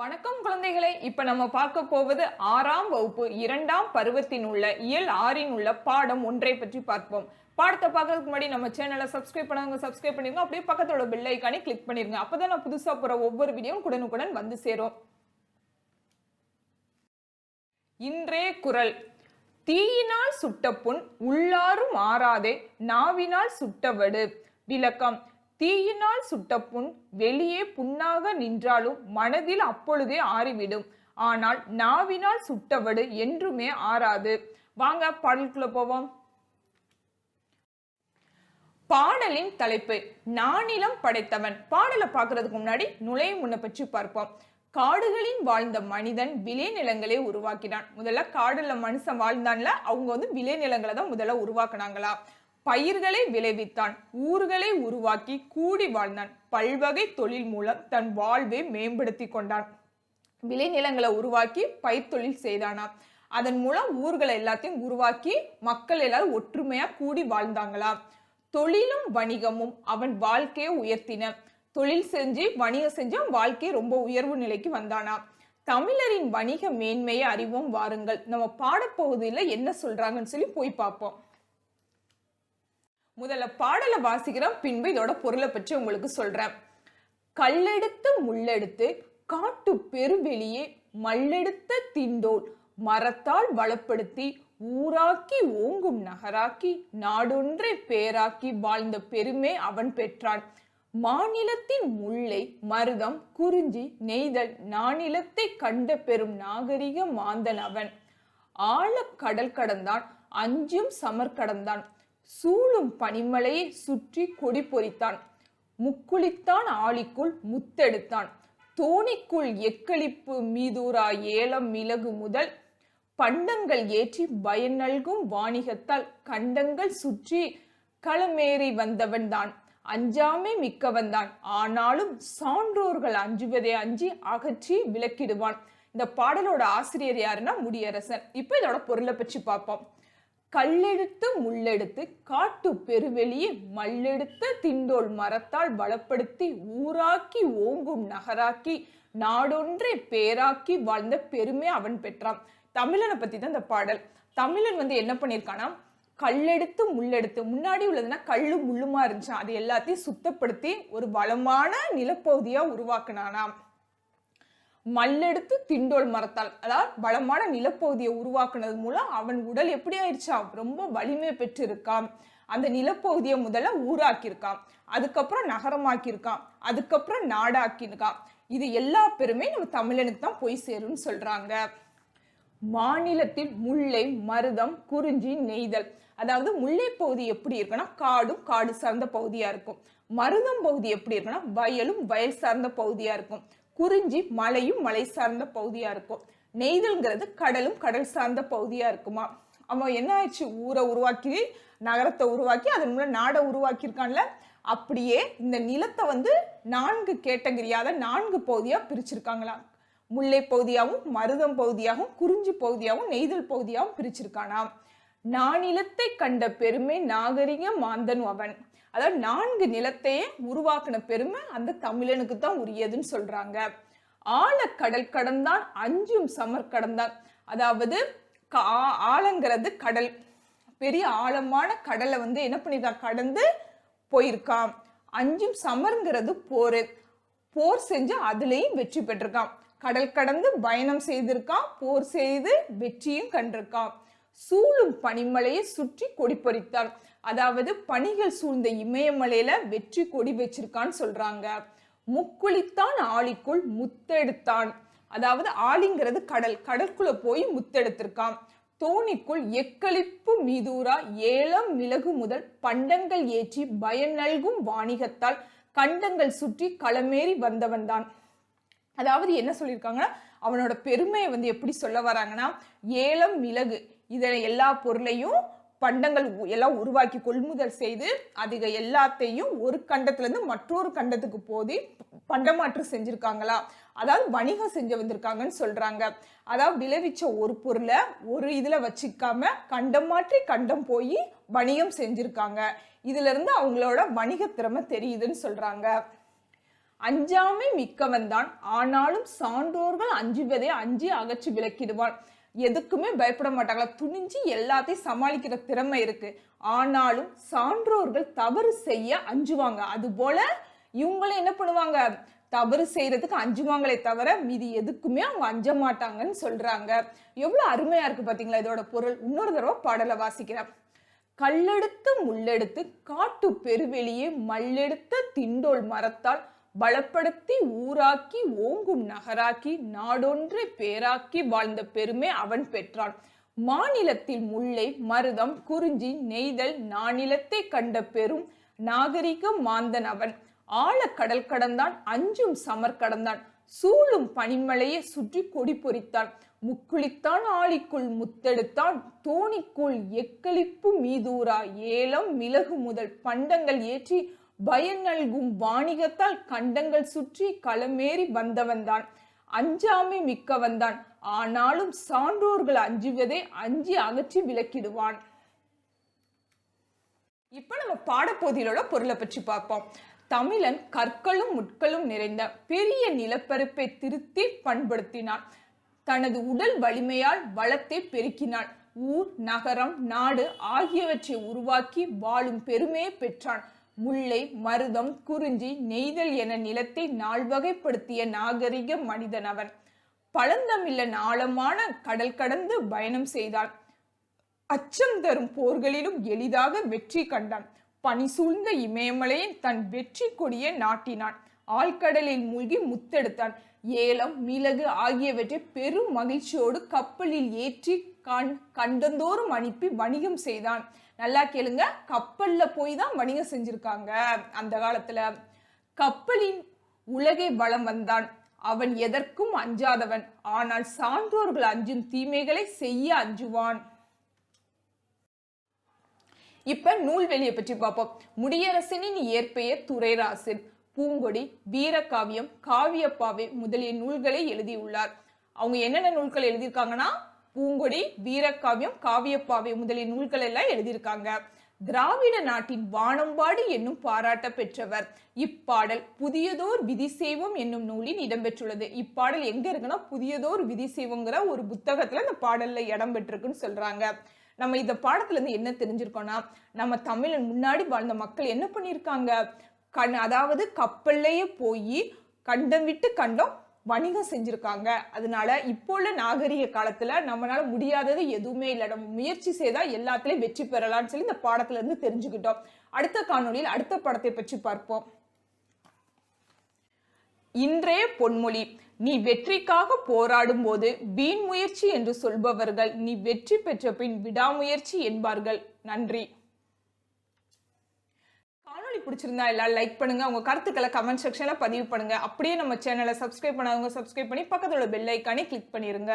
வணக்கம் குழந்தைகளே. இப்ப நம்ம பார்க்க போவது 6ஆம் வகுப்பு 2ஆம் பருவத்தின் உள்ள இயல் 6இன் உள்ள பாடம் 1 பற்றி பார்ப்போம். பாடத்தை பார்க்கறதுக்கு முன்னாடி நம்ம சேனலை சப்ஸ்கிரைப் பண்ணவங்க சப்ஸ்கிரைப் பண்ணிருங்க. அப்படியே பக்கத்தோட பெல் ஐகானை கிளிக் பண்ணிருங்க. அப்பதான் நான் புதுசா போற ஒவ்வொரு வீடியோவும் உடனுக்குடன் வந்து சேரும். இன்றைய குறள்: தீயினால் சுட்ட புண் உள்ளாரும் ஆறாதே, நாவினால் சுட்டவடு. விளக்கம்: தீயினால் சுட்ட புண் வெளியே புண்ணாக நின்றாலும் மனதில் அப்பொழுதே ஆறிவிடும். ஆனால் நாவினால் சுட்டவடு என்றுமே ஆறாது. வாங்க பாடலுக்குள்ள போவோம். பாடலின் தலைப்பு நானிலம் படைத்தவன். பாடலை பார்க்கறதுக்கு முன்னாடி நுழையும் முன்ன பற்றி பார்ப்போம். காடுகளில் வாழ்ந்த மனிதன் விளைநிலங்களை உருவாக்கினான். முதல்ல காடுல மனுஷன் வாழ்ந்தான்ல, அவங்க விளைநிலங்களை தான் முதல்ல உருவாக்குனாங்களா. பயிர்களை விளைவித்தான், ஊர்களை உருவாக்கி கூடி வாழ்ந்தான். பல்வகை தொழில் மூலம் தன் வாழ்வை மேம்படுத்தி கொண்டான். விளைநிலங்களை உருவாக்கி பயிர் தொழில் செய்தானாம். அதன் மூலம் ஊர்களை எல்லாத்தையும் உருவாக்கி மக்கள் எல்லாரும் ஒற்றுமையா கூடி வாழ்ந்தாங்களா. தொழிலும் வணிகமும் அவன் வாழ்க்கையை உயர்த்தின. தொழில் செஞ்சு வணிகம் செஞ்சு வாழ்க்கையை ரொம்ப உயர்வு நிலைக்கு வந்தானா. தமிழரின் வணிக மேன்மையை அறிவோம் வாருங்கள். நம்ம பாடப்பகுதியில என்ன சொல்றாங்கன்னு சொல்லி போய் பார்ப்போம். முதல்ல பாடலை வாசிக்கிறோம், பின்பு இதோட பொருளை பற்றி உங்களுக்கு சொல்றேன். கல்லெடுத்து முள்ளெடுத்து காட்டு பெருவெளியே மல்லெடுத்த திண்டோல் மரத்தால் வளப்படுத்தி ஊராக்கி ஓங்கும் நகராக்கி நாடொன்றை பேராக்கி வாழ்ந்த பெருமை அவன் பெற்றான். மாநிலத்தின் முல்லை மருதம் குறிஞ்சி நெய்தல் நானிலத்தை கண்ட பெரும் நாகரிக மாந்தன் அவன். ஆழ கடல் கடந்தான், அஞ்சும் சமர் கடந்தான், சூழும் பனிமலையை சுற்றி கொடி பொறித்தான். முக்குளித்தான், ஆழிக்குள் முத்தெடுத்தான், தோணிக்குள் எக்களிப்பு மீதூரா ஏலம் மிளகு முதல் பண்டங்கள் ஏற்றி பயன் நல்கும் வாணிகத்தால் கண்டங்கள் சுற்றி களமேறி வந்தவன் தான். அஞ்சாமை மிக்கவன் தான், ஆனாலும் சான்றோர்கள் அஞ்சுவதை அஞ்சி அகற்றி விளக்கிடுவான். இந்த பாடலோட ஆசிரியர் யாருன்னா முடியரசன். இப்ப இதோட பொருளை பற்றி பார்ப்போம். கல்லெடுத்து முள்ளெடுத்து காட்டு பெருவெளியே மல்லெடுத்த திண்டோல் மரத்தால் வளப்படுத்தி ஊராக்கி ஓங்கும் நகராக்கி நாடொன்றை பேராக்கி வாழ்ந்த பெருமை அவன் பெற்றான். தமிழனை பத்தி தான் இந்த பாடல். தமிழன் என்ன பண்ணியிருக்கானா, கல்லெடுத்து முள்ளெடுத்து, முன்னாடி உள்ளதுன்னா கல்லு முள்ளுமா இருந்துச்சு, அது எல்லாத்தையும் சுத்தப்படுத்தி ஒரு வளமான நிலப்பகுதியா உருவாக்குனானாம். மல்லெடுத்து திண்டோல் மரத்தால், அதாவது பலமான நிலப்பகுதியை உருவாக்குனது மூலம் அவன் உடல் எப்படி ஆயிடுச்சா, ரொம்ப வலிமை பெற்றிருக்கான். அந்த நிலப்பகுதியை முதல்ல ஊராக்கியிருக்கான், அதுக்கப்புறம் நகரமாக்கியிருக்கான், அதுக்கப்புறம் நாடாக்கியிருக்கான். இது எல்லா பெருமே நம்ம தமிழனுக்கு தான் போய் சேரும்னு சொல்றாங்க. மாநிலத்தில் முல்லை மருதம் குறிஞ்சி நெய்தல், அதாவது முல்லை பகுதி எப்படி இருக்குன்னா காடும் காடு சார்ந்த பகுதியா இருக்கும். மருதம் பகுதி எப்படி இருக்குன்னா வயலும் வயல் சார்ந்த பகுதியா இருக்கும். குறிஞ்சி மலையும் மலை சார்ந்த பகுதியா இருக்கும். நெய்தல்ங்கிறது கடலும் கடல் சார்ந்த பகுதியா இருக்குமா. அவன் என்ன ஆயிடுச்சு, ஊரை உருவாக்கி நகரத்தை உருவாக்கி அதன் மூலம் நாடை உருவாக்கியிருக்கான்ல. அப்படியே இந்த நிலத்தை 4 கேட்டகரியா, 4 பகுதியா பிரிச்சிருக்காங்களாம். முல்லை பகுதியாகவும் மருதம் பகுதியாகவும் குறிஞ்சி பகுதியாகவும் நெய்தல் பகுதியாகவும் பிரிச்சிருக்கானாம். நானிலத்தை கண்ட பெருமை நாகரிக மாந்தன் அவன். அதாவது 4 நிலத்தையே உருவாக்குன பெருமை அந்த தமிழனுக்கு தான் உரியதுன்னு சொல்றாங்க. ஆழ கடல் கடந்தான், அஞ்சும் சமர் கடந்தான். அதாவது ஆழங்கிறது கடல், பெரிய ஆழமான கடலை என்ன பண்ணிருக்கான், கடந்து போயிருக்கான். அஞ்சும் சமர்ங்கிறது போர், போர் செஞ்சு அதுலயும் வெற்றி பெற்றிருக்கான். கடல் கடந்து பயணம் செய்திருக்கான், போர் செய்து வெற்றியும் கண்டிருக்கான். சூழும் பனிமலையை சுற்றி கொடி பொறித்தான், அதாவது பனிகள் சூழ்ந்த இமயமலையில வெற்றி கொடி வச்சிருக்கான்னு சொல்றாங்க. முக்குளித்தான், ஆழிக்குள் முத்தெடுத்தான், அதாவது ஆழிங்கிறது கடல், கடற்குள்ள போய் முத்தெடுத்திருக்கான். தோணிக்குள் எக்களிப்பு மீதூரா ஏலம் மிளகு முதல் பண்டங்கள் ஏற்றி பயன் நல்கும் வாணிகத்தால் கண்டங்கள் சுற்றி களமேறி வந்தவன் தான். அதாவது என்ன சொல்லியிருக்காங்கன்னா, அவனோட பெருமையை எப்படி சொல்ல வராங்கன்னா, ஏலம் மிளகு இதை எல்லா பொருளையும் பண்டங்கள் எல்லாம் உருவாக்கி கொள்முதல் செய்து அதிக எல்லாத்தையும் ஒரு கண்டத்துல இருந்து மற்றொரு கண்டத்துக்கு போதி பண்டமாற்று செஞ்சிருக்காங்களா, அதாவது வணிகம் செஞ்சு வந்திருக்காங்கன்னு சொல்றாங்க. அதாவது விளைவிச்ச ஒரு பொருளை ஒரு இதுல வச்சுக்காம கண்டம் மாற்றி கண்டம் போய் வணிகம் செஞ்சிருக்காங்க. இதுல இருந்து அவங்களோட வணிக திறமை தெரியுதுன்னு சொல்றாங்க. அஞ்சாமை மிக்கவன் தான், ஆனாலும் சான்றோர்கள் அஞ்சுவதை அஞ்சி அகற்றி விலக்கிடுவான். எதுக்குமே பயப்பட மாட்டாங்களா, துணிஞ்சு எல்லாத்தையும் சமாளிக்கிற திறமை இருக்கு. ஆனாலும் சான்றோர்கள் தவறு செய்ய அஞ்சுவாங்க. அது போல இவங்களும் என்ன பண்ணுவாங்க, தவறு செய்யறதுக்கு அஞ்சுவாங்களே தவிர மீதி எதுக்குமே அவங்க அஞ்ச மாட்டாங்கன்னு சொல்றாங்க. எவ்வளவு அருமையா இருக்கு பாத்தீங்களா இதோட பொருள். இன்னொரு தடவை பாடலை வாசிக்கிறேன். கல்லெடுத்து முள்ளெடுத்து காட்டு பெருவெளியே மல்லெடுத்த திண்டோல் மரத்தால் பலப்படுத்தி ஊராக்கி ஓங்கும் நகராக்கி நாடொன்றை பேராக்கி வாழ்ந்த பெருமை அவன் பெற்றான். மாநிலத்தில் முல்லை மருதம் குறிஞ்சி நெய்தல் நானிலத்தை கண்ட பெரும் நாகரிக மாந்தன் அவன். ஆழ கடல் கடந்தான், அஞ்சும் சமர் கடந்தான், சூழும் பனிமலையை சுற்றி கொடி பொறித்தான். முக்குளித்தான், ஆழிக்குள் முத்தெடுத்தான், தோணிக்குள் எக்களிப்பு மீதூரா ஏலம் மிளகு முதல் பண்டங்கள் ஏற்றி பயன் நல்கும் வாணிகத்தால் கண்டங்கள் சுற்றி களமேறி வந்தவன்தான். அஞ்சாமை மிக்கவன்தான், ஆனாலும் சான்றோர்கள் அஞ்சுவதை அஞ்சி அகற்றி விலக்கிடுவான். இப்ப நம்ம பாடப்பகுதியிலோட பொருளை பற்றி பார்ப்போம். தமிழன் கற்களும் முட்களும் நிறைந்த பெரிய நிலப்பரப்பை திருத்தி பண்படுத்தினான். தனது உடல் வலிமையால் வளத்தை பெருக்கினான். ஊர், நகரம், நாடு ஆகியவற்றை உருவாக்கி வாழும் பெருமையை பெற்றான். முல்லை, மருதம், குறிஞ்சி, நெய்தல் என நிலத்தை நால்வகைப்படுத்திய நாகரிக மனிதன் அவன். பழந்தமிழன் ஆழமான கடல் கடந்து பயணம் செய்தான். அச்சம் தரும் போர்களிலும் எளிதாக வெற்றி கண்டான். பனி சூழ்ந்த இமயமலையின் தன் வெற்றி கொடியை நாட்டினான். ஆழ்கடலில் மூழ்கி முத்தெடுத்தான். ஏலம், மிளகு ஆகியவற்றை பெரும் மகிழ்ச்சியோடு கப்பலில் ஏற்றி கண்டந்தோறும் அனுப்பி வணிகம் செய்தான். நல்லா கேளுங்க, கப்பல்ல போய் தான் வணிகம் செஞ்சிருக்காங்க அந்த காலத்துல. கப்பலின் உலகை வளம் வந்தான். அவன் எதற்கும் அஞ்சாதவன், ஆனால் சான்றோர்கள் அஞ்சும் தீமைகளை செய்ய அஞ்சுவான். இப்ப நூல்வெளியை பற்றி பார்ப்போம். முடியரசனின் இயற்பெயர் துரைராசன். பூங்கொடி, வீரகாவியம், காவியப்பாவை முதலிய நூல்களை எழுதியுள்ளார். அவங்க என்னென்ன நூல்கள் எழுதியிருக்காங்கன்னா பூங்கொடி, வீரகாவியம், காவியப்பாவை முதலிய நூல்கள் எல்லாம் எழுதியிருக்காங்க. திராவிட நாட்டின் வானம்பாடி என்னும் பாராட்ட பெற்றவர். இப்பாடல் புதியதோர் விதி செய்வோம் என்னும் நூலில் இடம்பெற்றுள்ளது. இப்பாடல் எங்க இருக்குன்னா புதியதோர் விதி செய்வோங்கிற ஒரு புத்தகத்துல இந்த பாடல்ல இடம்பெற்றிருக்குன்னு சொல்றாங்க. நம்ம இந்த பாடத்துல இருந்து என்ன தெரிஞ்சிருக்கோம்னா, நம்ம தமிழன் முன்னாடி வாழ்ந்த மக்கள் என்ன பண்ணியிருக்காங்க, அதாவது கப்பல்லையே போய் கண்டம் விட்டு கண்டம் வணிகம் செஞ்சிருக்காங்க. அதனால இப்போ உள்ள நாகரிக காலத்துல நம்மளால முடியாதது எதுவுமே இல்லை, நம்ம முயற்சி செய்தா எல்லாத்துலயும் வெற்றி பெறலாம்னு சொல்லி இந்த பாடத்துல இருந்து தெரிஞ்சுக்கிட்டோம். அடுத்த காணொலியில் அடுத்த படத்தை பற்றி பார்ப்போம். இன்றைய பொன்மொழி: நீ வெற்றிக்காக போராடும் போது வீண் முயற்சி என்று சொல்பவர்கள் நீ வெற்றி பெற்ற பின் விடாமுயற்சி என்பார்கள். நன்றி. காணொளி பிடிச்சிருந்தா எல்லாரும் லைக் பண்ணுங்க, உங்க கருத்துக்களை கமெண்ட் செக்ஷன்ல பதிவு பண்ணுங்க. அப்படியே நம்ம சேனலை சப்ஸ்கிரைப் பண்ணாதவங்க சப்ஸ்கிரைப் பண்ணி பக்கத்துல பெல் ஐக்கானை கிளிக் பண்ணிருங்க.